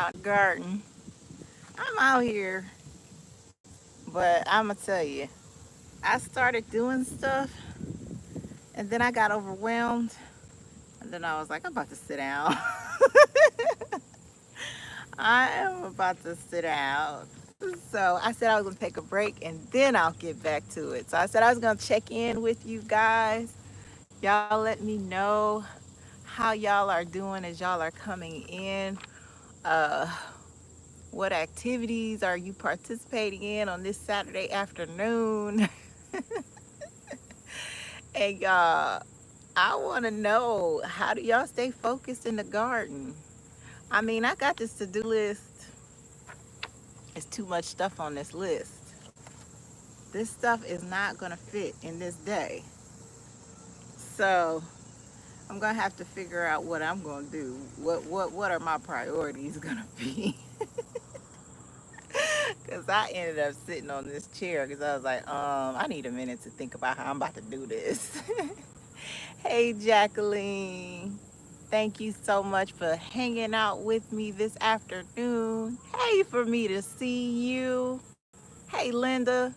out in the garden. I'm out here, but I'm gonna tell you, I started doing stuff, and then I got overwhelmed, and then I was like, I'm about to sit down. I am about to sit down. So I said I was gonna take a break, and then I'll get back to it. So I said I was gonna check in with you guys. Y'all let me know how y'all are doing as y'all are coming in. Uh, what activities are you participating in on this Saturday afternoon? And y'all, I want to know, how do y'all stay focused in the garden? I mean, I got this to-do list. It's too much stuff on this list. This stuff is not gonna fit in this day. So I'm gonna have to figure out what I'm gonna do. What are my priorities gonna be? Cause I ended up sitting on this chair because I was like, I need a minute to think about how I'm about to do this. Hey, Jacqueline. Thank you so much for hanging out with me this afternoon. Hey, for me to see you. Hey, Linda.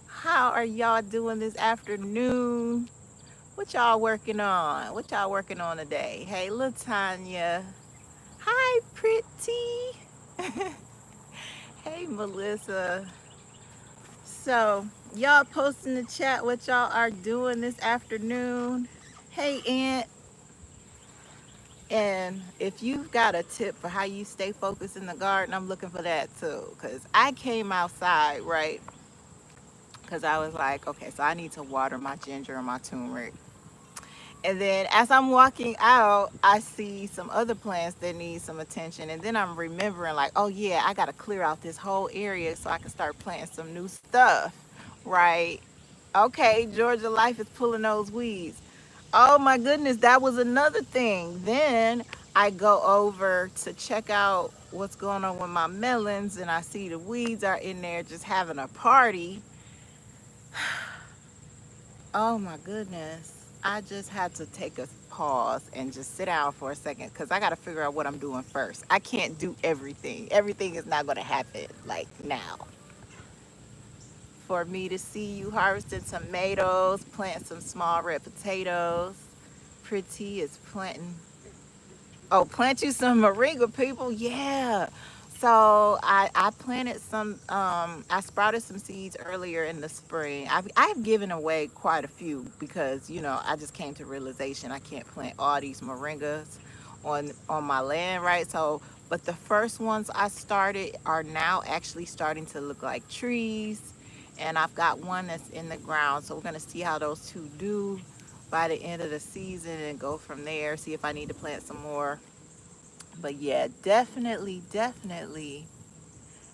How are y'all doing this afternoon? What y'all working on? What y'all working on today? Hey, Latanya. Hi, pretty. Hey, Melissa. So, y'all post in the chat what y'all are doing this afternoon. Hey, Aunt. And if you've got a tip for how you stay focused in the garden, I'm looking for that too. Because I came outside, right? Because I was like, okay, so I need to water my ginger and my turmeric. And then as I'm walking out, I see some other plants that need some attention. And then I'm remembering, like, oh, yeah, I got to clear out this whole area so I can start planting some new stuff, right? Okay, Georgia Life is pulling those weeds. Oh, my goodness, that was another thing. Then I go over to check out what's going on with my melons, and I see the weeds are in there just having a party. Oh my goodness. I just had to take a pause and just sit down for a second because I got to figure out what I'm doing first. I can't do everything. Everything is not going to happen like now. For me to see you harvesting tomatoes, plant some small red potatoes. Pretty is planting. Oh, plant you some moringa, people. Yeah. So I planted some, I sprouted some seeds earlier in the spring. I've given away quite a few because, I just came to realization I can't plant all these moringas on my land, right? So, but the first ones I started are now actually starting to look like trees. And I've got one that's in the ground. So we're going to see how those two do by the end of the season and go from there, see if I need to plant some more. But yeah, definitely, definitely.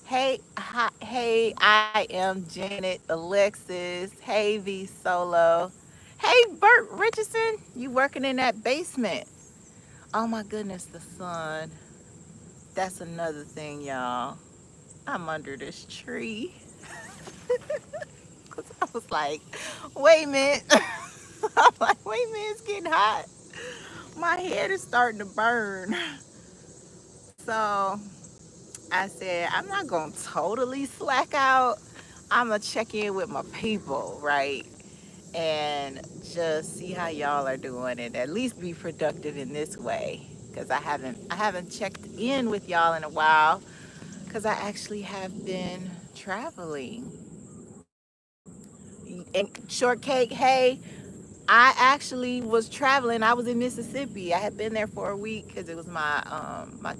Hey, hi, hey, I am Janet Alexis. Hey, V Solo. Hey, Bert Richardson. You working in that basement? Oh my goodness, the sun. That's another thing, y'all. I'm under this tree. Cause I was like, wait a minute. I'm like, wait a minute, it's getting hot. My head is starting to burn. So I said, I'm not going to totally slack out. I'm going to check in with my people, right? And just see how y'all are doing and at least be productive in this way. Because I haven't checked in with y'all in a while because I actually have been traveling. And Shortcake, hey, I actually was traveling. I was in Mississippi. I had been there for a week because it was my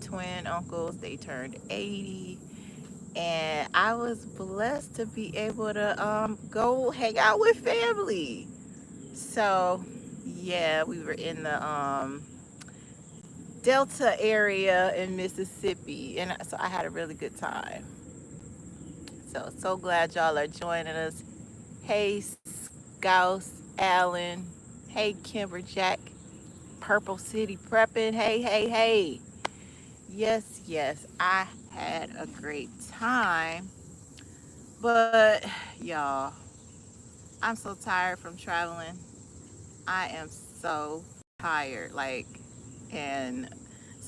twin uncles. They turned 80, and I was blessed to be able to go hang out with family. So yeah, we were in the Delta area in Mississippi, and so I had a really good time. So glad y'all are joining us. Hey, Scouse Allen. Hey, Kimberjack. Purple City Prepping. Hey, hey, hey. Yes, yes, I had a great time. But y'all, I'm so tired from traveling. I am so tired. Like, and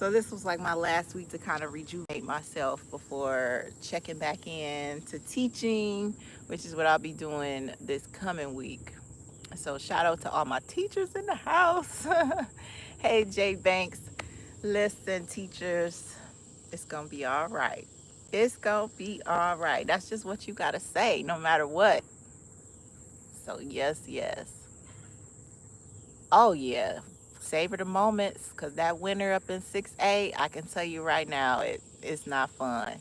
So this was like my last week to kind of rejuvenate myself before checking back in to teaching, which is what I'll be doing this coming week. So shout out to all my teachers in the house. Hey, Jay Banks. Listen, teachers, it's going to be all right. It's going to be all right. That's just what you got to say, no matter what. So, yes, yes. Oh, yeah. Savor the moments, because that winter up in 6A, I can tell you right now, it's not fun.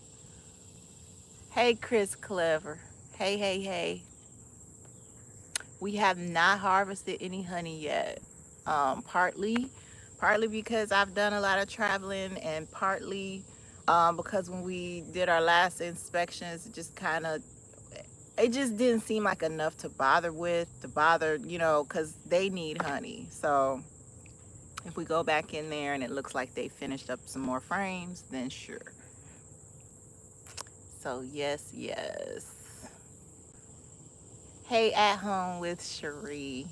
Hey, Chris Clever. Hey, hey, hey. We have not harvested any honey yet. Partly because I've done a lot of traveling, and partly because when we did our last inspections, it just didn't seem like enough to bother, because they need honey. So if we go back in there and it looks like they finished up some more frames, then sure. So yes, yes. Hey, at home with Cherie.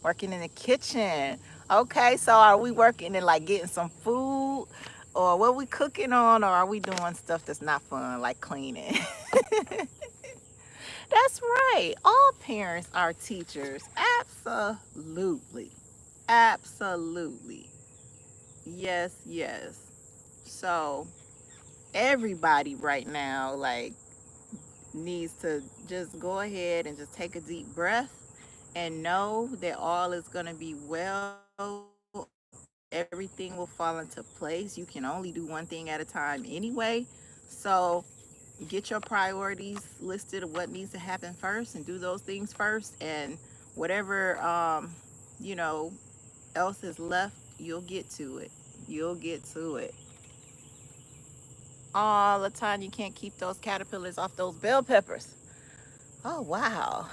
Working in the kitchen. Okay, so are we working in like getting some food? Or what we cooking on? Or are we doing stuff that's not fun, like cleaning? That's right. All parents are teachers. Absolutely. Absolutely. Yes, yes. So everybody right now, like, needs to just go ahead and just take a deep breath and know that all is going to be well. Everything will fall into place. You can only do one thing at a time anyway. So get your priorities listed of what needs to happen first and do those things first. And whatever, you know, else is left, you'll get to it. You'll get to it. All the time, you can't keep those caterpillars off those bell peppers. Oh, wow.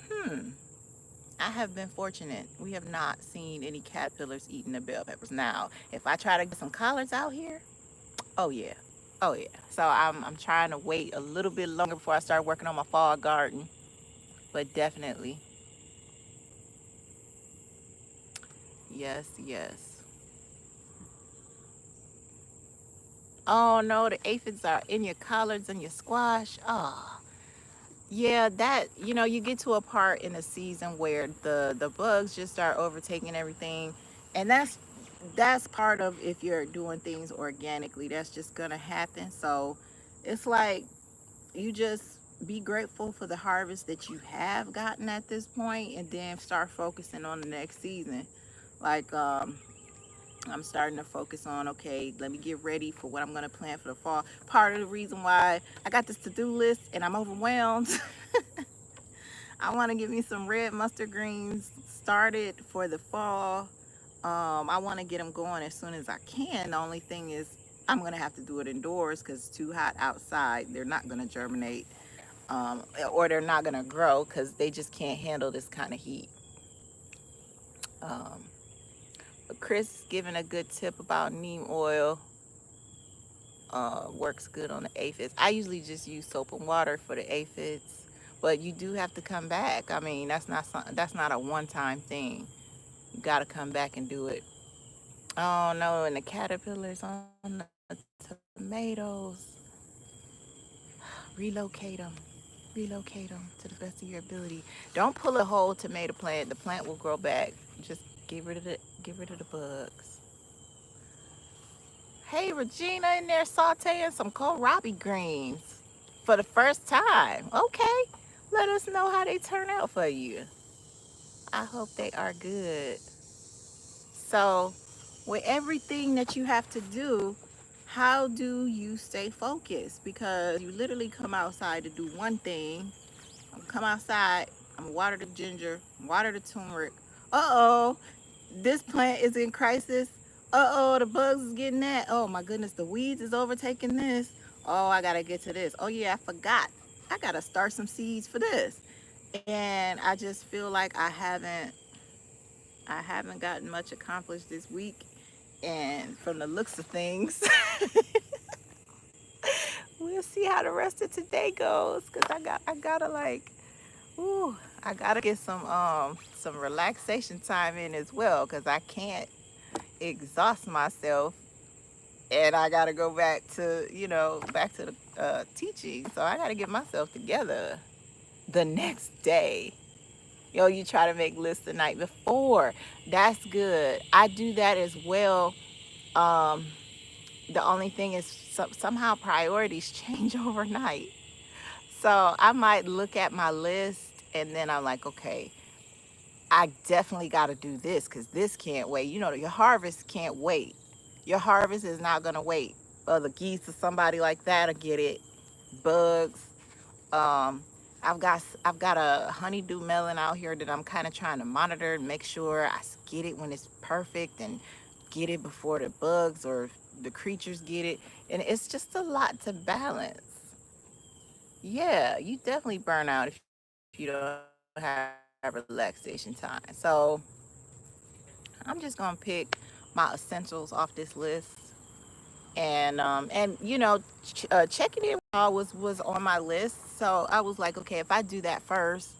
Hmm. I have been fortunate. We have not seen any caterpillars eating the bell peppers. Now, if I try to get some collards out here, oh yeah. Oh yeah. So I'm trying to wait a little bit longer before I start working on my fall garden. But definitely. Yes, yes. Oh no, the aphids are in your collards and your squash. Oh. Yeah, that you get to a part in the season where the bugs just start overtaking everything, and that's part of, if you're doing things organically, that's just gonna happen. So it's like, you just be grateful for the harvest that you have gotten at this point, and then start focusing on the next season. Like, I'm starting to focus on, okay, let me get ready for what I'm going to plan for the fall. Part of the reason why I got this to-do list and I'm overwhelmed, I want to get me some red mustard greens started for the fall. I want to get them going as soon as I can. The only thing is, I'm going to have to do it indoors because it's too hot outside. They're not going to germinate, or they're not going to grow because they just can't handle this kind of heat. Um, but Chris is giving a good tip about neem oil. Works good on the aphids. I usually just use soap and water for the aphids, but you do have to come back. I mean, that's not a one-time thing. You got to come back and do it. Oh no, and the caterpillars on the tomatoes. Relocate them. Relocate them to the best of your ability. Don't pull a whole tomato plant. The plant will grow back. Just get rid of the bugs. Hey, Regina in there sauteing some kohlrabi greens for the first time. Okay, let us know how they turn out for you. I hope they are good. So, with everything that you have to do, how do you stay focused? Because you literally come outside to do one thing. I'm come outside, I'm gonna water the ginger, water the turmeric. Uh-oh, this plant is in crisis. Uh-oh, the bugs is getting that. Oh my goodness, the weeds is overtaking this. Oh, I gotta get to this. Oh yeah, I forgot. I gotta start some seeds for this. And I just feel like I haven't gotten much accomplished this week. And from the looks of things, we'll see how the rest of today goes. Cause I gotta like, ooh, I gotta get some relaxation time in as well, because I can't exhaust myself, and I gotta go back to back to the teaching. So I gotta get myself together the next day. Yo, you try to make lists the night before. That's good. I do that as well. Um, the only thing is somehow priorities change overnight. So I might look at my list and then I'm like, okay, I definitely got to do this because this can't wait. Your harvest can't wait. Your harvest is not going to wait. The geese or somebody like that will get it. Bugs. Um, I've got a honeydew melon out here that I'm kind of trying to monitor and make sure I get it when it's perfect and get it before the bugs or the creatures get it. And it's just a lot to balance. Yeah, you definitely burn out if you don't have relaxation time. So I'm just gonna pick my essentials off this list, checking in with y'all was on my list. So I was like, okay, if I do that first,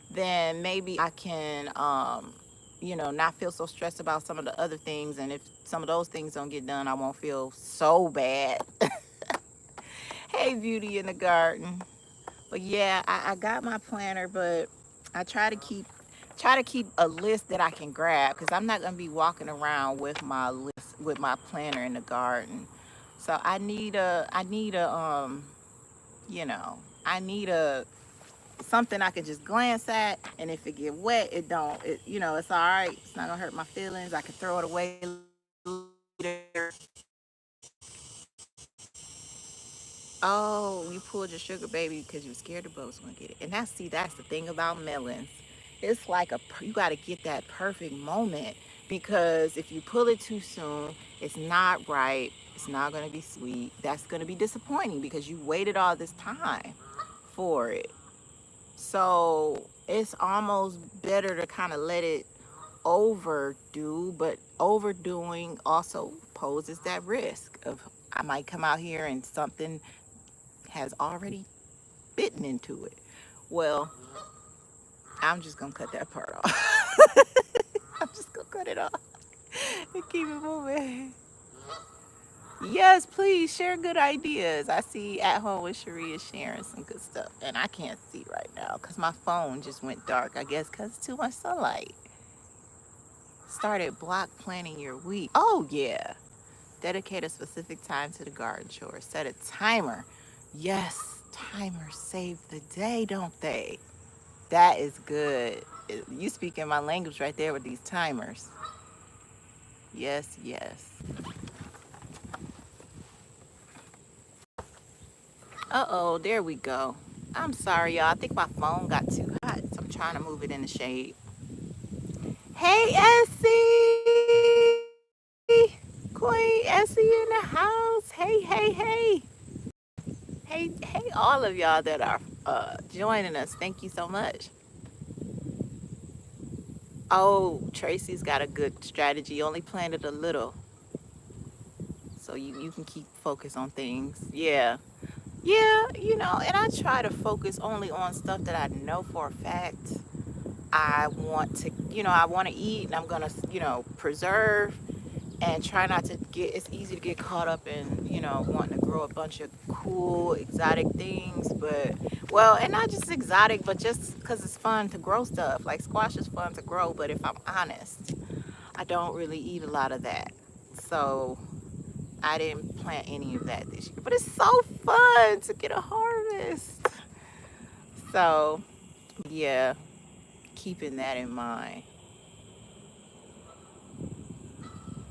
then maybe I can not feel so stressed about some of the other things. And if some of those things don't get done, I won't feel so bad. Hey, Beauty in the Garden. But yeah, I got my planner, but I try to keep a list that I can grab because I'm not gonna be walking around with my list with my planner in the garden. So you know, I need a something I can just glance at, and if it get wet, it's all right. It's not gonna hurt my feelings. I can throw it away later. Oh, you pulled your sugar baby because you were scared the bugs wouldn't get it. And that's the thing about melons. It's like you got to get that perfect moment because if you pull it too soon, it's not ripe. It's not going to be sweet. That's going to be disappointing because you waited all this time for it. So it's almost better to kind of let it overdo, but overdoing also poses that risk of I might come out here and something has already bitten into it. Well, I'm just gonna cut that part off. I'm just gonna cut it off and keep it moving. Yes, please share good ideas. I see At Home with Cherie is sharing some good stuff, and I can't see right now because my phone just went dark. I guess because too much sunlight. Started block planning your week. Oh yeah, dedicate a specific time to the garden chores. Set a timer. Yes, timers save the day, don't they? That is good. You speaking my language right there with these timers. Yes, yes. Uh-oh, there we go. I'm sorry, y'all. I think my phone got too hot, so I'm trying to move it in the shade. Hey, Essie! Queen Essie in the house. Hey, hey, hey. Hey, hey, all of y'all that are joining us. Thank you so much. Oh, Tracy's got a good strategy. Only planted a little, so you can keep focus on things. Yeah. Yeah, and I try to focus only on stuff that I know for a fact I want to eat and I'm going to, preserve and try not to it's easy to get caught up in, wanting to grow a bunch of cool, exotic things, but, well, and not just exotic, but just because it's fun to grow stuff. Like squash is fun to grow, but if I'm honest, I don't really eat a lot of that. So I didn't plant any of that this year, but it's so fun to get a harvest. So, yeah, keeping that in mind.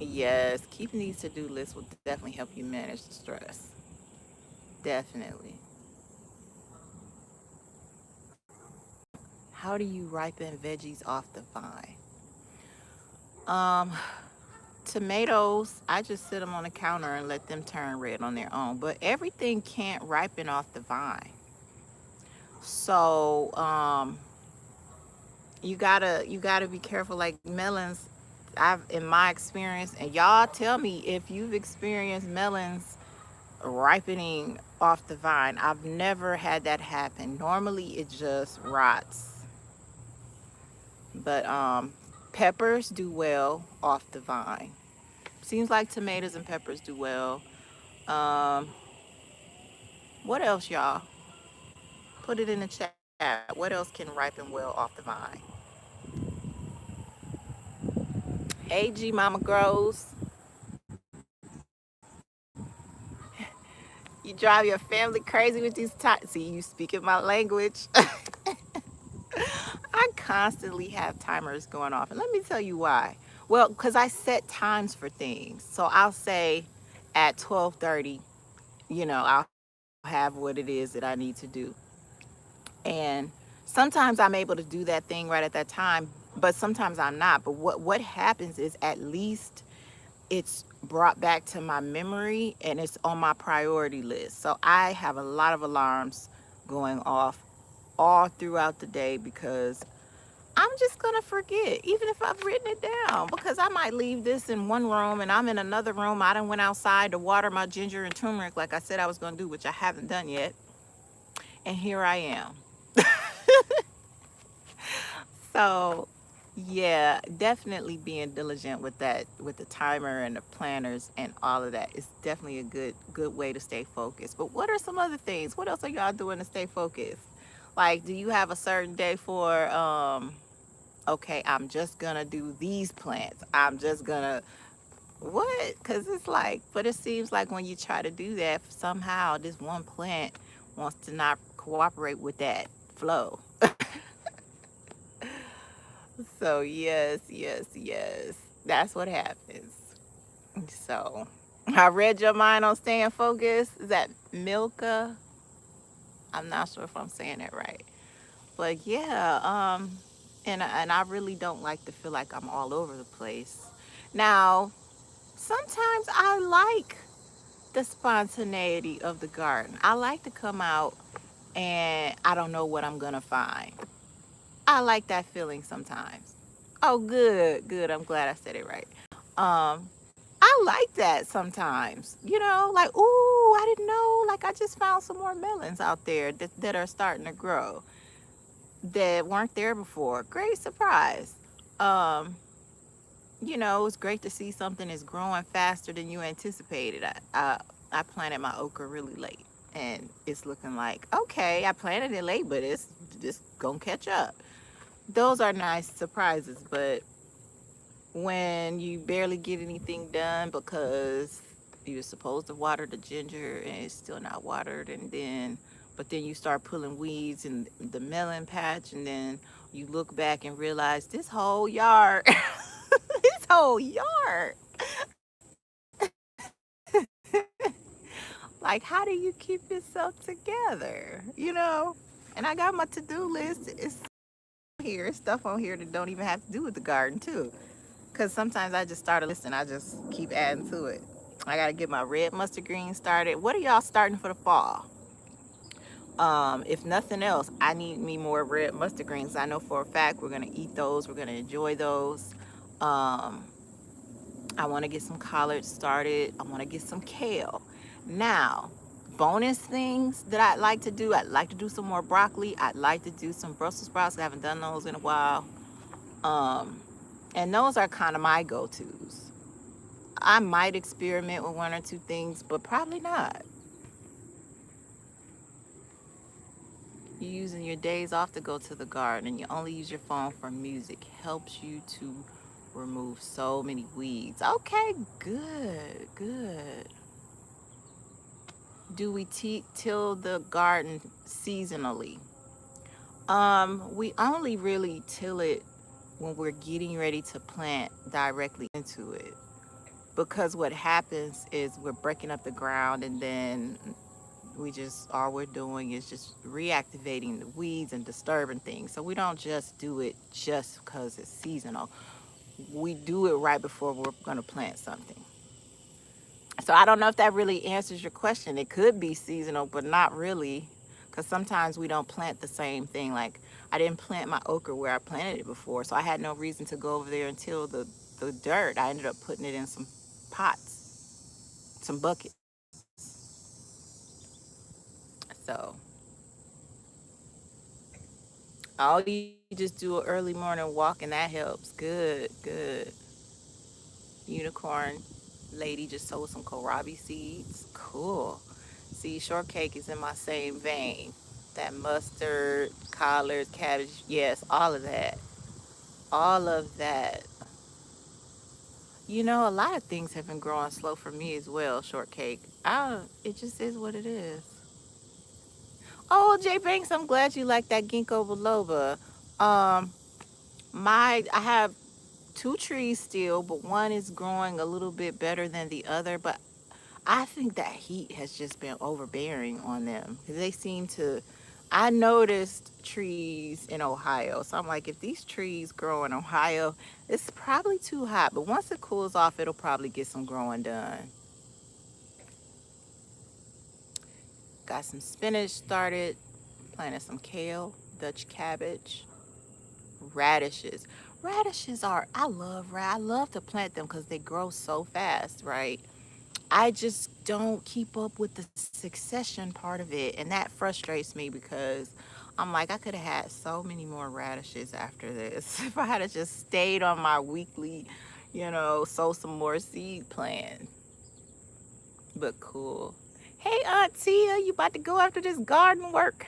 Yes, keeping these to-do lists will definitely help you manage the stress. Definitely. How do you ripen veggies off the vine? Um, Tomatoes, I just sit them on the counter and let them turn red on their own, but everything can't ripen off the vine. So, you gotta be careful. Like melons, I've in my experience, and y'all tell me if you've experienced melons ripening off the vine. I've never had that happen. Normally it just rots. But peppers do well off the vine. Seems like tomatoes and peppers do well. Um, what else, y'all? Put it in the chat. What else can ripen well off the vine? Hey, G Mama Grows. You drive your family crazy with these times. See, you speaking my language. I constantly have timers going off. And let me tell you why. Well, because I set times for things. So I'll say at 12:30, I'll have what it is that I need to do. And sometimes I'm able to do that thing right at that time, but sometimes I'm not. But what happens is at least it's brought back to my memory and it's on my priority list. So I have a lot of alarms going off all throughout the day because I'm just gonna forget, even if I've written it down, because I might leave this in one room and I'm in another room. I done went outside to water my ginger and turmeric like I said I was gonna do, which I haven't done yet. And here I am. So yeah, definitely being diligent with that, with the timer and the planners and all of that is definitely a good way to stay focused. But what are some other things? What else are y'all doing to stay focused? Like, do you have a certain day for okay, I'm just gonna do these plants. I'm just gonna what? Because it's like, but it seems like when you try to do that, somehow this one plant wants to not cooperate with that flow. So yes, yes, yes. That's what happens. So I read your mind on staying focused. Is that Milka? I'm not sure if I'm saying that right. But yeah, and I really don't like to feel like I'm all over the place. Now, sometimes I like the spontaneity of the garden. I like to come out and I don't know what I'm gonna find. I like that feeling sometimes. Oh, good, good. I'm glad I said it right. Um, I like that sometimes. Like, ooh, I didn't know. Like, I just found some more melons out there that are starting to grow that weren't there before. Great surprise. Um, it's great to see something is growing faster than you anticipated. I planted my okra really late, and it's looking like okay. I planted it late, but it's just gonna catch up. Those are nice surprises, but when you barely get anything done because you're supposed to water the ginger and it's still not watered, and then but then you start pulling weeds in the melon patch, and then you look back and realize this whole yard this whole yard, like, how do you keep yourself together? And I got my to-do list. It's here, it's stuff on here that don't even have to do with the garden too, because sometimes I just start a list and I just keep adding to it. I got to get my red mustard greens started. What are y'all starting for the fall? If nothing else, I need me more red mustard greens. I know for a fact we're gonna eat those. We're gonna enjoy those. Um, I want to get some collards started. I want to get some kale. Now, bonus things that I'd like to do. I'd like to do some more broccoli. I'd like to do some Brussels sprouts. I haven't done those in a while. Um, and those are kind of my go-tos. I might experiment with one or two things, but probably not. You're using your days off to go to the garden and you only use your phone for music. Helps you to remove so many weeds. Okay, good, good. Do we till the garden seasonally? We only really till it when we're getting ready to plant directly into it. Because what happens is we're breaking up the ground, and then we just all we're doing is just reactivating the weeds and disturbing things. So we don't just do it just because it's seasonal. We do it right before we're going to plant something. So I don't know if that really answers your question. It could be seasonal, but not really, because sometimes we don't plant the same thing. Like, I didn't plant my okra where I planted it before, so I had no reason to go over there until the dirt. I ended up putting it in some pots, some buckets. So Oh, you just do an early morning walk and that helps. Good, good. Unicorn lady just sold some kohlrabi seeds. Cool. See, shortcake is in my same vein. That mustard, collards, cabbage, yes, all of that. All of that. You know, a lot of things have been growing slow for me as well, shortcake. I don't, it just is what it is. Oh, Jay Banks, I'm glad you like that ginkgo biloba. Um, I have two trees still, but one is growing a little bit better than the other. But I think that heat has just been overbearing on them. They seem to. I noticed trees in Ohio, so I'm like, if these trees grow in Ohio, it's probably too hot. But once it cools off, it'll probably get some growing done. Got some spinach started, planted some kale, Dutch cabbage, radishes. Radishes are, I love to plant them because they grow so fast, right? I just don't keep up with the succession part of it. And that frustrates me because I'm like, I could have had so many more radishes after this if I had just stayed on my weekly, sow some more seed plan. But cool. Hey, Aunt Tia, you about to go after this garden work?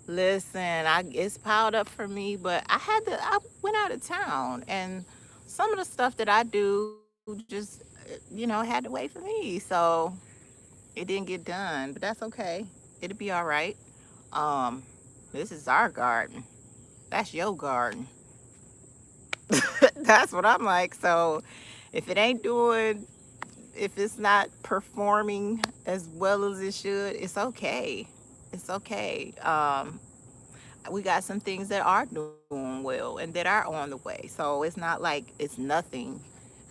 Listen, it's piled up for me, but I went out of town and some of the stuff that I do just, had to wait for me. So it didn't get done, but that's okay. It'll be all right. Um, this is our garden. That's your garden. That's what I'm like. So if it ain't doing, if it's not performing as well as it should, it's okay. It's okay. We got some things that are doing well and that are on the way. So it's not like it's nothing.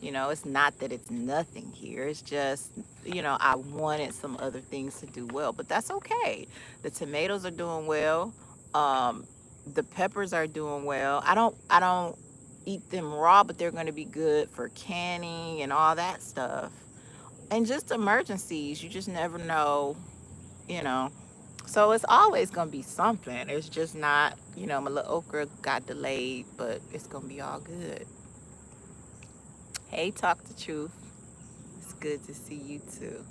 It's not that it's nothing here. It's just, I wanted some other things to do well, but that's okay. The tomatoes are doing well. Um, the peppers are doing well. I don't eat them raw, but they're going to be good for canning and all that stuff. And just emergencies, you just never know, you know. So it's always gonna be something. It's just not, my little okra got delayed, but it's gonna be all good. Hey, talk the truth. It's good to see you too.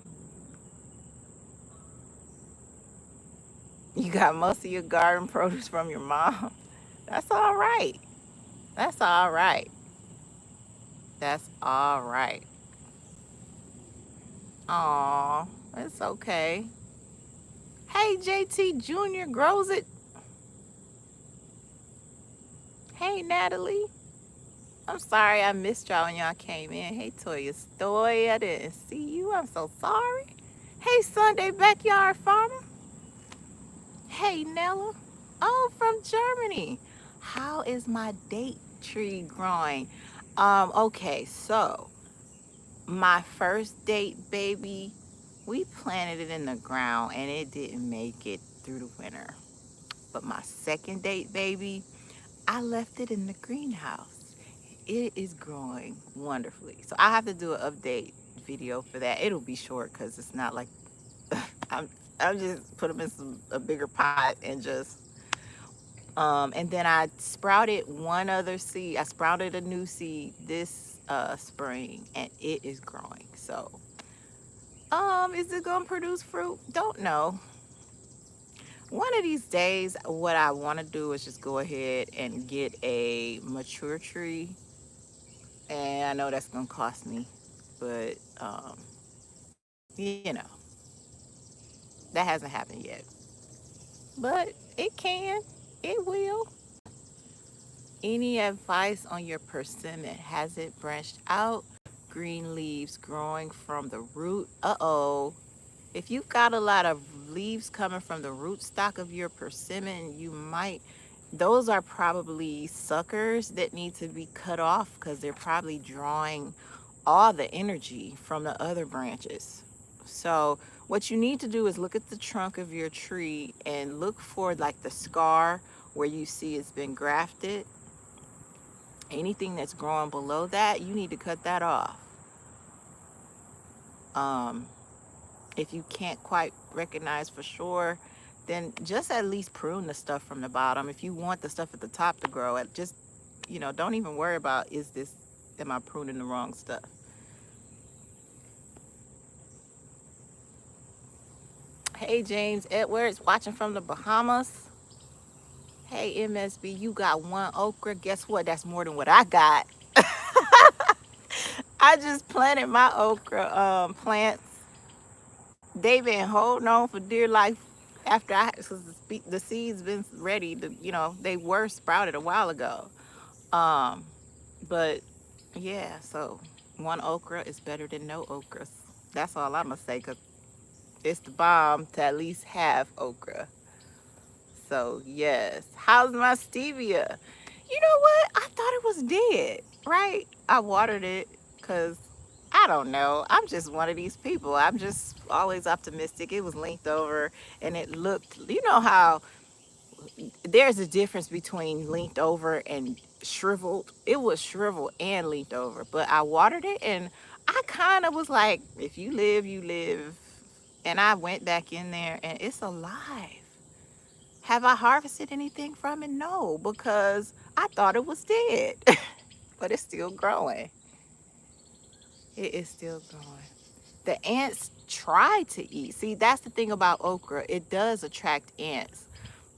You got most of your garden produce from your mom. That's all right. That's all right. That's all right. Aw, it's okay. Hey, JT Jr. grows it. Hey, Natalie. I'm sorry I missed y'all when y'all came in. Hey, Toya Stoy, I didn't see you. I'm so sorry. Hey, Sunday Backyard Farmer. Hey, Nella. Oh, from Germany. How is my date tree growing? Okay, so my first date baby, we planted it in the ground and it didn't make it through the winter. But my second date baby, I left it in the greenhouse. It is growing wonderfully. So I have to do an update video for that. It'll be short because it's not like I'm I'm just put them in a bigger pot and just and then I sprouted one other seed. I sprouted a new seed this spring and it is growing. So is it gonna produce fruit? Don't know. One of these days, what I want to do is just go ahead and get a mature tree, and I know that's gonna cost me, but that hasn't happened yet. But it can, it will. Any advice on your persimmon? Has it branched out? Green leaves growing from the root. Uh-oh. If you've got a lot of leaves coming from the rootstock of your persimmon, those are probably suckers that need to be cut off because they're probably drawing all the energy from the other branches. So what you need to do is look at the trunk of your tree and look for like the scar where you see it's been grafted. Anything that's growing below that, you need to cut that off. Um, if you can't quite recognize for sure, then just at least prune the stuff from the bottom. If you want the stuff at the top to grow, it just, don't even worry about, am I pruning the wrong stuff? Hey, James Edwards, watching from the Bahamas. Hey, MSB, you got one okra. Guess what? That's more than what I got. I just planted my okra plants. They've been holding on for dear life after the seeds been ready to, they were sprouted a while ago. Um, but yeah, so one okra is better than no okras. That's all I'm gonna say, because it's the bomb to at least have okra. So yes, how's my stevia? You know what? I thought it was dead, right? I watered it because I don't know. I'm just one of these people. I'm just always optimistic. It was linked over and it looked, how there's a difference between linked over and shriveled. It was shriveled and linked over, but I watered it and I kind of was like, if you live, you live. And I went back in there and it's alive. Have I harvested anything from it? No, because I thought it was dead, but it's still growing. It is still growing. The ants try to eat. See, that's the thing about okra. It does attract ants,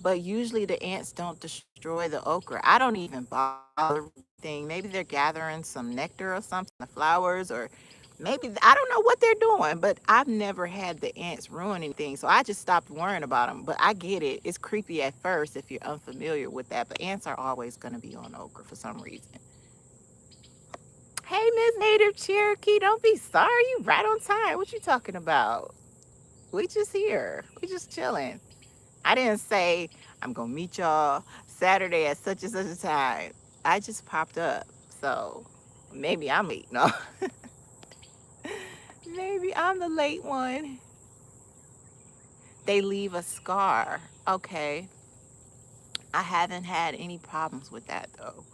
but usually the ants don't destroy the okra. I don't even bother anything. Maybe they're gathering some nectar or something, the flowers, or maybe I don't know what they're doing, but I've never had the ants ruin anything. So I just stopped worrying about them. But I get it. It's creepy at first if you're unfamiliar with that, but ants are always going to be on okra for some reason. Hey, Miss Native Cherokee, don't be sorry. You right on time. What you talking about? We just here. We just chilling. I didn't say I'm gonna meet y'all Saturday at such and such a time. I just popped up. So maybe I'm late. No. Maybe I'm the late one. They leave a scar. Okay. I haven't had any problems with that though.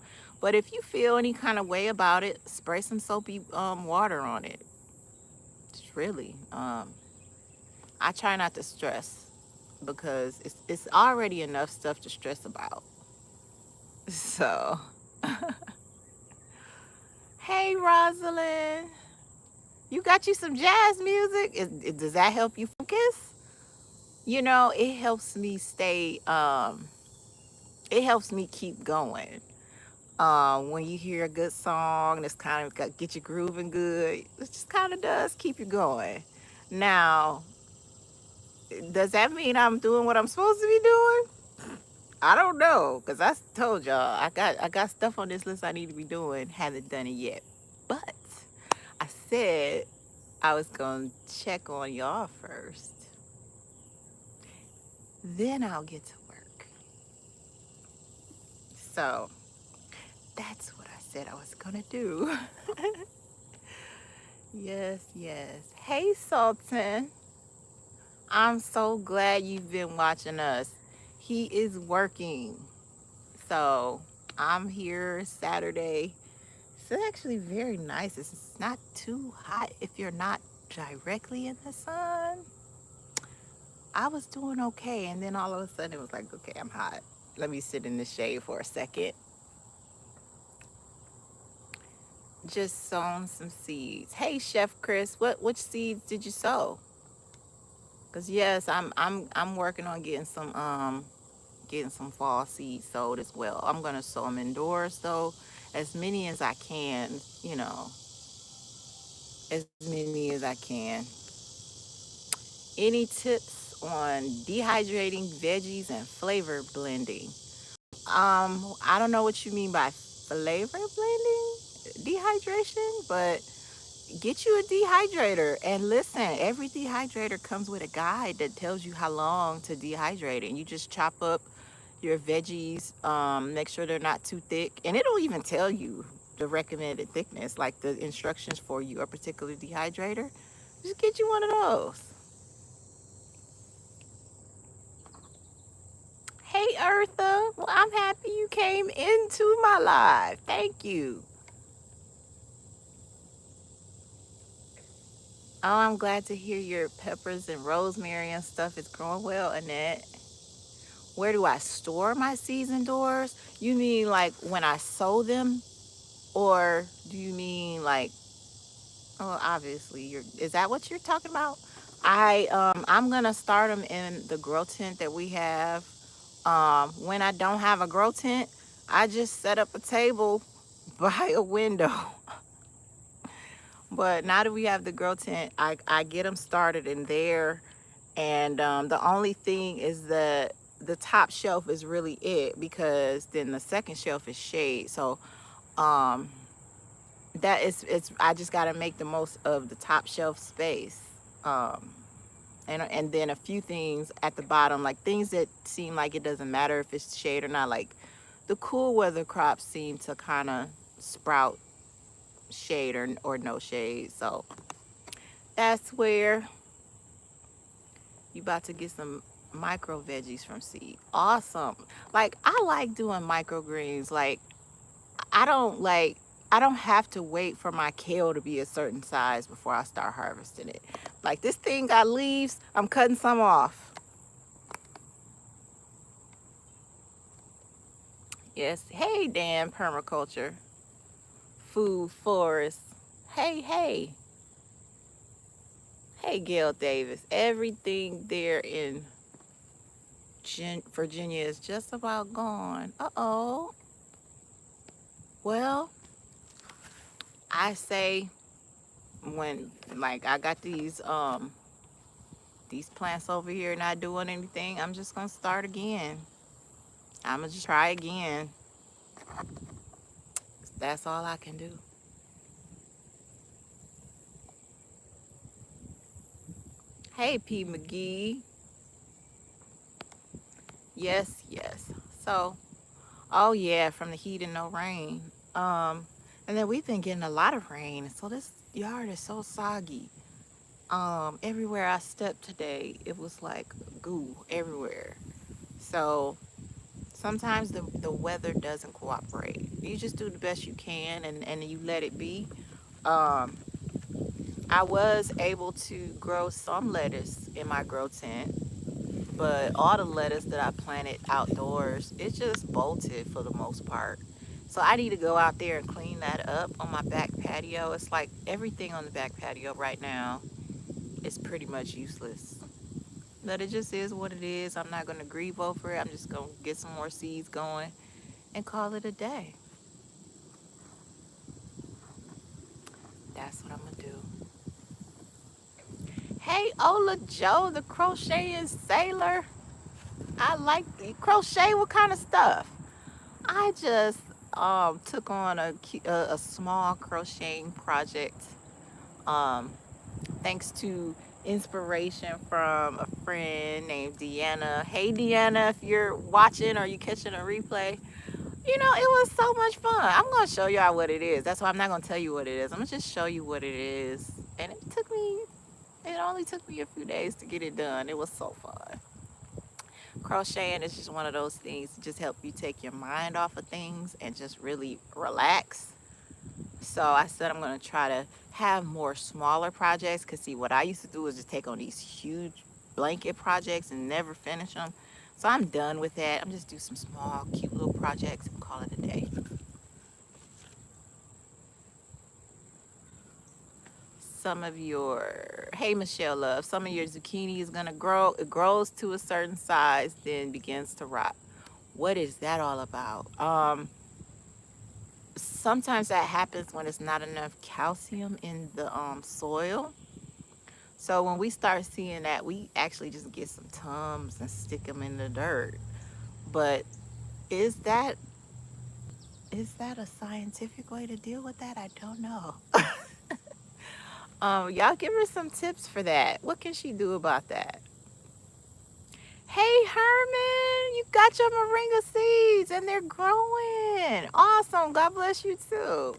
But if you feel any kind of way about it, spray some soapy water on it. It's really. I try not to stress because it's already enough stuff to stress about. So, hey Rosalind, you got you some jazz music? Does that help you focus? It helps me stay. It helps me keep going. When you hear a good song, that's kind of get you grooving good. It just kind of does keep you going. Now, does that mean I'm doing what I'm supposed to be doing? I don't know, cause I told y'all I got stuff on this list I need to be doing. Haven't done it yet, but I said I was gonna check on y'all first. Then I'll get to work. So that's what I said I was gonna do. Yes, yes. Hey, Sultan. I'm so glad you've been watching us. He is working. So I'm here Saturday. It's actually very nice. It's not too hot if you're not directly in the sun. I was doing okay, and then all of a sudden it was like, okay, I'm hot. Let me sit in the shade for a second. Just sown some seeds. Hey, Chef Chris, which seeds did you sow? Cause yes, I'm working on getting some fall seeds sowed as well. I'm gonna sow them indoors though, as many as I can. As many as I can. Any tips on dehydrating veggies and flavor blending? I don't know what you mean by flavor blending, dehydration, but get you a dehydrator and listen. Every dehydrator comes with a guide that tells you how long to dehydrate it. And you just chop up your veggies, make sure they're not too thick, and it'll even tell you the recommended thickness, like the instructions for your particular dehydrator. Just get you one of those. Hey, Eartha. Well, I'm happy you came into my live. Thank you. Oh, I'm glad to hear your peppers and rosemary and stuff is growing well, Annette. Where do I store my seeds indoors? You mean like when I sow them, or do you mean like? Oh, obviously, is that what you're talking about? I'm gonna start them in the grow tent that we have. When I don't have a grow tent, I just set up a table by a window. But now that we have the grow tent, I get them started in there. And the only thing is that the top shelf is really it, because then the second shelf is shade. So um, that is, it's, I just got to make the most of the top shelf space. Um, and then a few things at the bottom, like things that seem like it doesn't matter if it's shade or not. Like the cool weather crops seem to kind of sprout shade or no shade. So that's where you about to get some micro veggies from seed. Awesome. Like I like doing microgreens. Like I don't like I don't have to wait for my kale to be a certain size before I start harvesting it. Like this thing got leaves, I'm cutting some off. Yes. Hey, Dan, permaculture, food, forest. Hey, hey. Hey, Gail Davis. Everything there in Virginia is just about gone. Uh-oh. Well, I say when like I got these plants over here not doing anything, I'm just gonna start again. I'm gonna just try again. That's all I can do. Hey, P. McGee. Yes, yes. So, oh yeah, from the heat and no rain. And then we've been getting a lot of rain, so this yard is so soggy. Everywhere I stepped today, it was like goo everywhere. So sometimes the weather doesn't cooperate. You just do the best you can, and you let it be. Um, I was able to grow some lettuce in my grow tent, but all the lettuce that I planted outdoors, it just bolted for the most part. So I need to go out there and clean that up on my back patio. It's like everything on the back patio right now is pretty much useless. But it just is what it is. I'm not going to grieve over it. I'm just going to get some more seeds going and call it a day. That's what I'm going to do. Hey, Ola Joe, the crocheting sailor. I like crochet. What kind of stuff? I just took on a small crocheting project, um, thanks to inspiration from a friend named Deanna. Hey, Deanna, if you're watching or you catching a replay, you know, it was so much fun. I'm going to show y'all what it is. That's why I'm not going to tell you what it is. I'm going to just show you what it is. And it only took me a few days to get it done. It was so fun. Crocheting is just one of those things to just help you take your mind off of things and just really relax. So I said I'm going to try to have more smaller projects, because see, what I used to do is just take on these huge blanket projects and never finish them. So I'm done with that. I'm just do some small cute little projects and call it a day. Hey, Michelle Love, some of your zucchini is going to grow. It grows to a certain size, then begins to rot. What is that all about? Sometimes that happens when it's not enough calcium in the soil. So when we start seeing that, we actually just get some Tums and stick them in the dirt. But is that a scientific way to deal with that? I don't know. Y'all give her some tips for that. What can she do about that? Hey, Herman, you got your moringa seeds and they're growing. Awesome. God bless you too.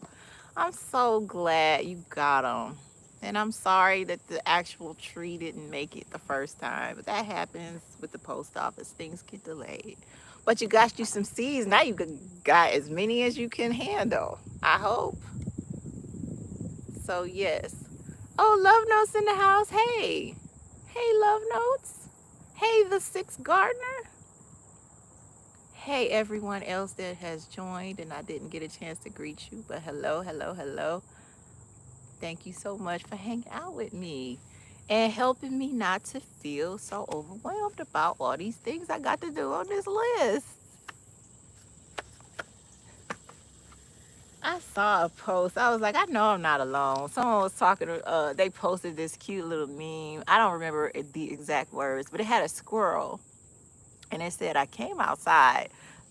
I'm so glad you got them. And I'm sorry that the actual tree didn't make it the first time. But that happens with the post office. Things get delayed. But you got you some seeds. Now you got as many as you can handle, I hope. So, yes. Oh, Love Notes in the house. Hey. Hey, Love Notes. Hey, the sixth gardener. Hey, everyone else that has joined, and I didn't get a chance to greet you, but hello, hello, hello. Thank you so much for hanging out with me and helping me not to feel so overwhelmed about all these things I got to do on this list. I saw a post. I was like, I know I'm not alone. Someone was talking, they posted this cute little meme. I don't remember the exact words, but it had a squirrel. And it said, I came outside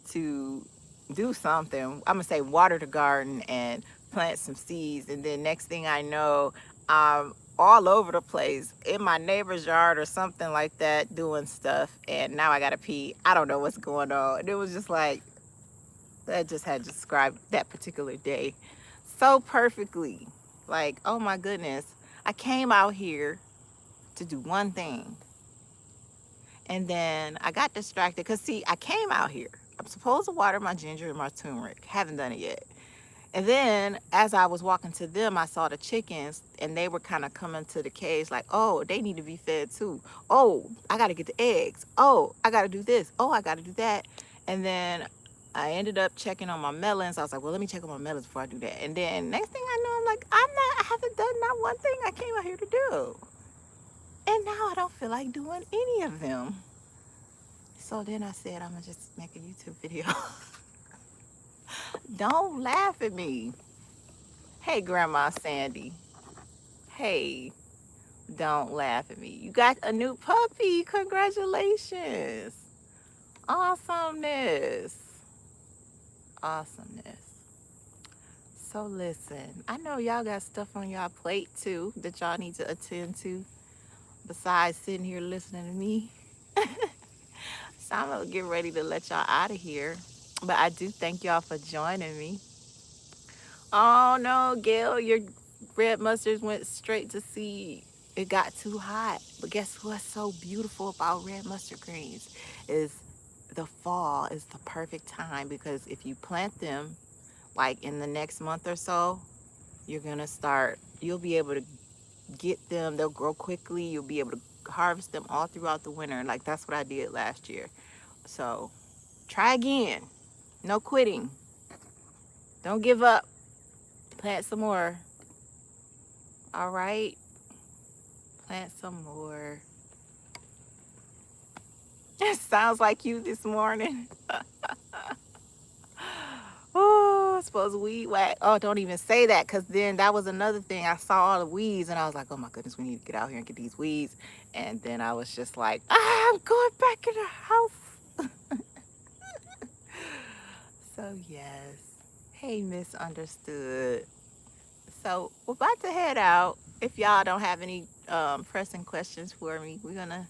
to do something. I'm going to say water the garden and plant some seeds. And then next thing I know, I'm all over the place in my neighbor's yard or something like that doing stuff. And now I got to pee. I don't know what's going on. And it was just like, that just had described that particular day so perfectly. Like, oh my goodness, I came out here to do one thing. And then I got distracted because, see, I came out here. I'm supposed to water my ginger and my turmeric. Haven't done it yet. And then as I was walking to them, I saw the chickens and they were kind of coming to the cage like, oh, they need to be fed too. Oh, I got to get the eggs. Oh, I got to do this. Oh, I got to do that. And then I ended up checking on my melons. I was like, well, let me check on my melons before I do that. And then next thing I know, I'm like, I haven't done not one thing I came out here to do. And now I don't feel like doing any of them. So then I said, I'm going to just make a YouTube video. Don't laugh at me. Hey, Grandma Sandy. Hey, don't laugh at me. You got a new puppy. Congratulations. Awesomeness. Awesomeness. So listen, I know y'all got stuff on y'all plate too that y'all need to attend to besides sitting here listening to me. So I'm going to get ready to let y'all out of here. But I do thank y'all for joining me. Oh no, Gail, your red mustards went straight to seed. It got too hot. But guess what's so beautiful about red mustard greens is the fall is the perfect time, because if you plant them like in the next month or so, you'll be able to get them. They'll grow quickly. You'll be able to harvest them all throughout the winter. Like that's what I did last year. So try again. No quitting. Don't give up. Plant some more. All right. Plant some more. It sounds like you this morning. Oh, I suppose weed whack. Oh, don't even say that, because then that was another thing. I saw all the weeds and I was like, oh my goodness, we need to get out here and get these weeds. And then I was just like, I'm going back in the house. So yes. Hey, misunderstood. So we're about to head out. If y'all don't have any pressing questions for me, I'm gonna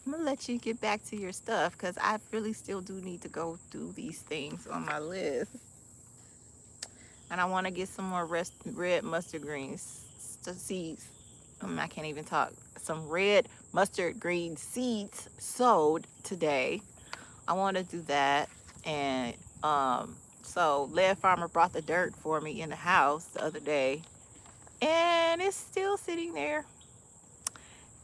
let you get back to your stuff, because I really still do need to go do these things on my list. And I want to get some more red mustard greens seeds. I can't even talk. Some red mustard green seeds sowed today. I want to do that. And so Lead Farmer brought the dirt for me in the house the other day, and it's still sitting there.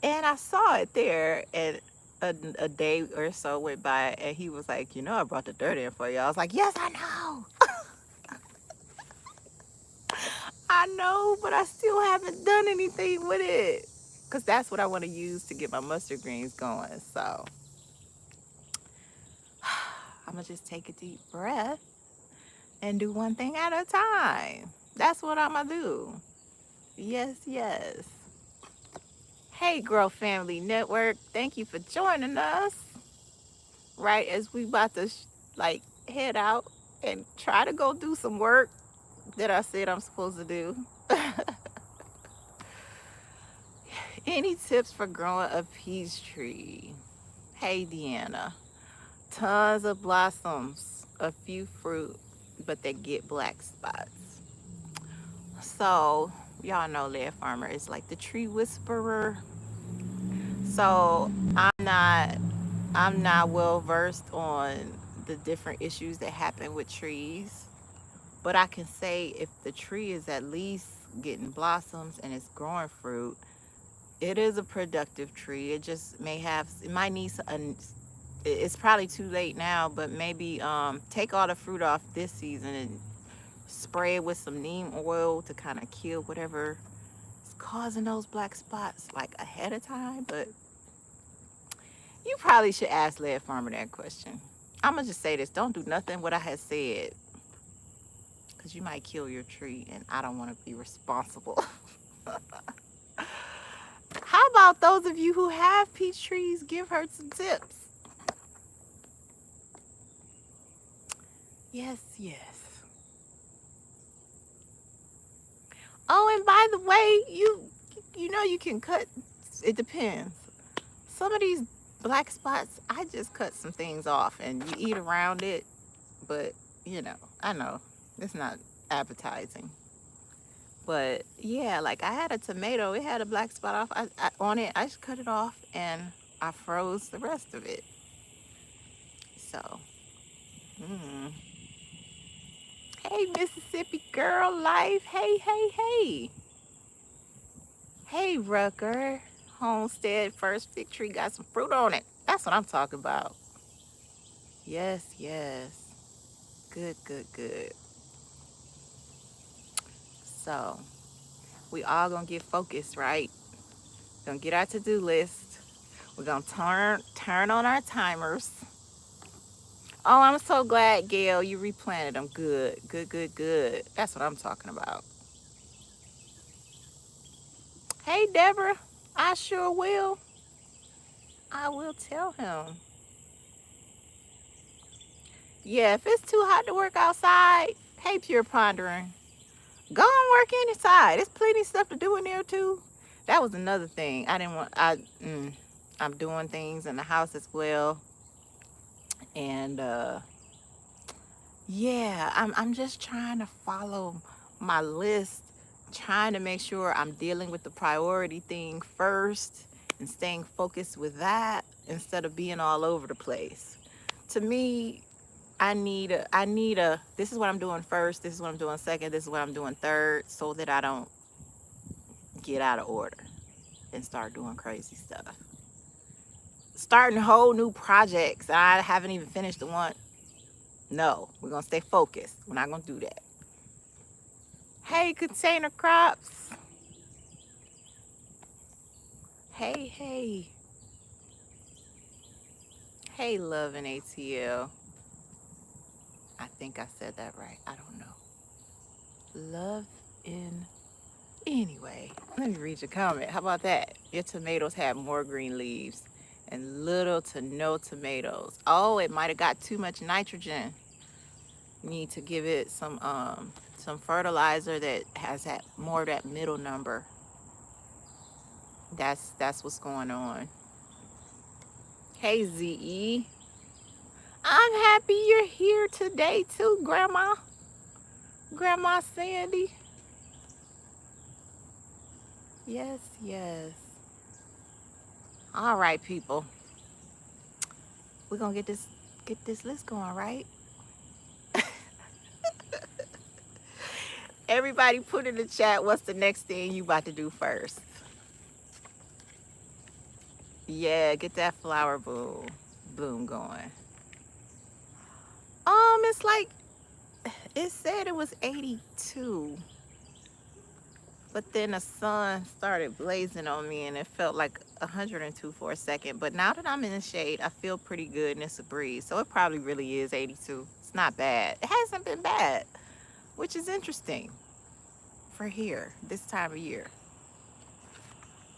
And I saw it there, and a day or so went by, and he was like, you know, I brought the dirt in for you. I was like, yes, I know. I know, but I still haven't done anything with it, because that's what I want to use to get my mustard greens going. So I'm going to just take a deep breath and do one thing at a time. That's what I'm going to do. Yes, yes. Hey, Grow Family Network. Thank you for joining us. Right as we about to like head out and try to go do some work that I said I'm supposed to do. Any tips for growing a peach tree? Hey, Deanna. Tons of blossoms, a few fruit, but they get black spots. So y'all know Lead Farmer is like the tree whisperer. So I'm not well versed on the different issues that happen with trees, but I can say if the tree is at least getting blossoms and it's growing fruit, it is a productive tree. It just it might need It's probably too late now, but maybe take all the fruit off this season and spray it with some neem oil to kind of kill whatever is causing those black spots like ahead of time. But you probably should ask Lead Farmer that question. I'm gonna just say this: don't do nothing what I had said, because you might kill your tree, and I don't want to be responsible. How about those of you who have peach trees? Give her some tips. Yes, yes. Oh, and by the way, you know you can cut. It depends. Some of these black spots, I just cut some things off, and you eat around it. But I know it's not appetizing. But yeah, like I had a tomato, it had a black spot off on it. I just cut it off and I froze the rest of it. So, mm. Hey, Mississippi girl life. Hey, hey, hey. Hey, Rucker. Homestead first fig tree got some fruit on it. That's what I'm talking about. Yes, yes. Good, good, good. So, we all gonna get focused, right? Gonna get our to-do list. We're gonna turn on our timers. Oh, I'm so glad, Gail, you replanted them. Good, good, good, good. That's what I'm talking about. Hey, Deborah, I sure will. I will tell him. Yeah, if it's too hot to work outside, hey, Pure Pondering, go and work inside. There's plenty of stuff to do in there too. That was another thing. I didn't want. I'm doing things in the house as well, and yeah, I'm just trying to follow my list, trying to make sure I'm dealing with the priority thing first and staying focused with that instead of being all over the place. To me, I need a this is what I'm doing first, this is what I'm doing second, this is what I'm doing third, so that I don't get out of order and start doing crazy stuff. Starting whole new projects. I haven't even finished the one. No, we're gonna stay focused. We're not gonna do that. Hey, container crops. Hey, hey. Hey, love and ATL. I think I said that right. I don't know. Love in. Anyway, let me read your comment. How about that? Your tomatoes have more green leaves and little to no tomatoes. Oh, it might have got too much nitrogen. You need to give it some fertilizer that has that more of that middle number. That's what's going on. Hey, ZE. I'm happy you're here today too, Grandma. Grandma Sandy. Yes, yes. All right, people. We're gonna get this list going, right? Everybody put in the chat what's the next thing you about to do first. Yeah, get that flower bloom going. It's like it said it was 82. But then the sun started blazing on me and it felt like 102 for a second. But now that I'm in the shade, I feel pretty good and it's a breeze. So it probably really is 82. It's not bad. It hasn't been bad, which is interesting for here, this time of year.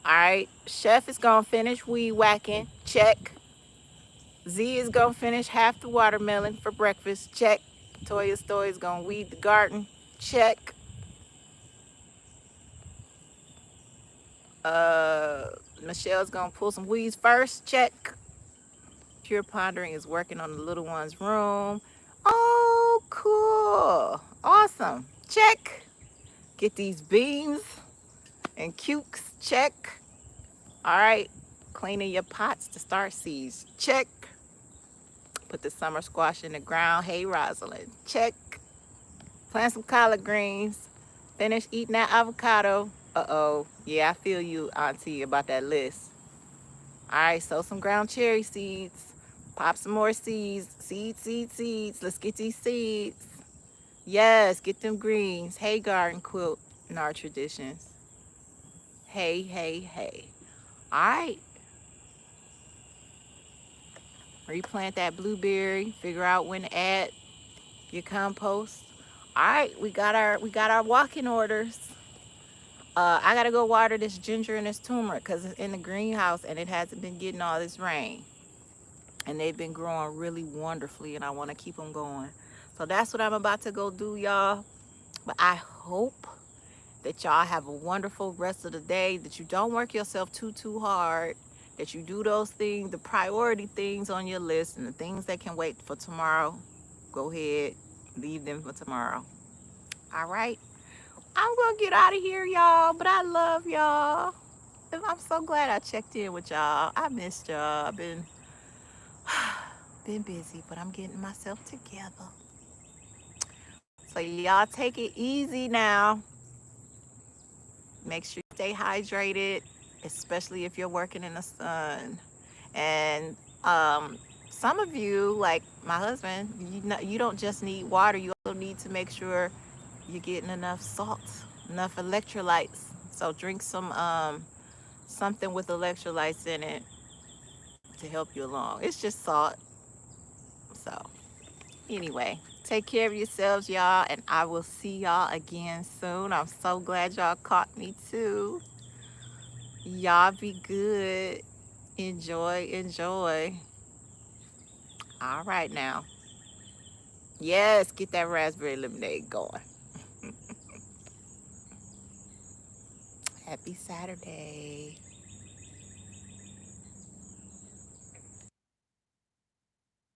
All right, Chef is gonna finish weed whacking. Check. Z is gonna finish half the watermelon for breakfast. Check. Toya Story is gonna weed the garden. Check. Michelle's gonna pull some weeds first. Check. Pure Pondering is working on the little one's room. Oh, cool. Awesome. Check. Get these beans and cukes. Check. All right. Cleaning your pots to start seeds. Check. Put the summer squash in the ground. Hey, Rosalind. Check. Plant some collard greens. Finish eating that avocado. Uh-oh. Yeah, I feel you, Auntie, about that list. All right, sow some ground cherry seeds. Pop some more seeds. Seeds. Let's get these seeds. Yes, get them greens. Hey, garden quilt in our traditions. Hey. All right. Replant that blueberry. Figure out when to add your compost. All right, we got our walking orders. I gotta go water this ginger and this turmeric because it's in the greenhouse and it hasn't been getting all this rain. And they've been growing really wonderfully, and I want to keep them going. So that's what I'm about to go do, y'all. But I hope that y'all have a wonderful rest of the day, that you don't work yourself too hard, that you do those things, the priority things on your list, and the things that can wait for tomorrow. Go ahead, leave them for tomorrow. All right. I'm gonna get out of here, y'all, but I love y'all. And I'm so glad I checked in with y'all. I missed y'all. I've been busy, but I'm getting myself together. So y'all take it easy now. Make sure you stay hydrated, especially if you're working in the sun. And some of you, like my husband, you don't just need water. You also need to make sure you're getting enough salt, enough electrolytes. So drink some something with electrolytes in it to help you along. It's just salt. So anyway, take care of yourselves, y'all, and I will see y'all again soon. I'm so glad y'all caught me too. Y'all be good. Enjoy. All right now. Yes, get that raspberry lemonade going. Happy Saturday.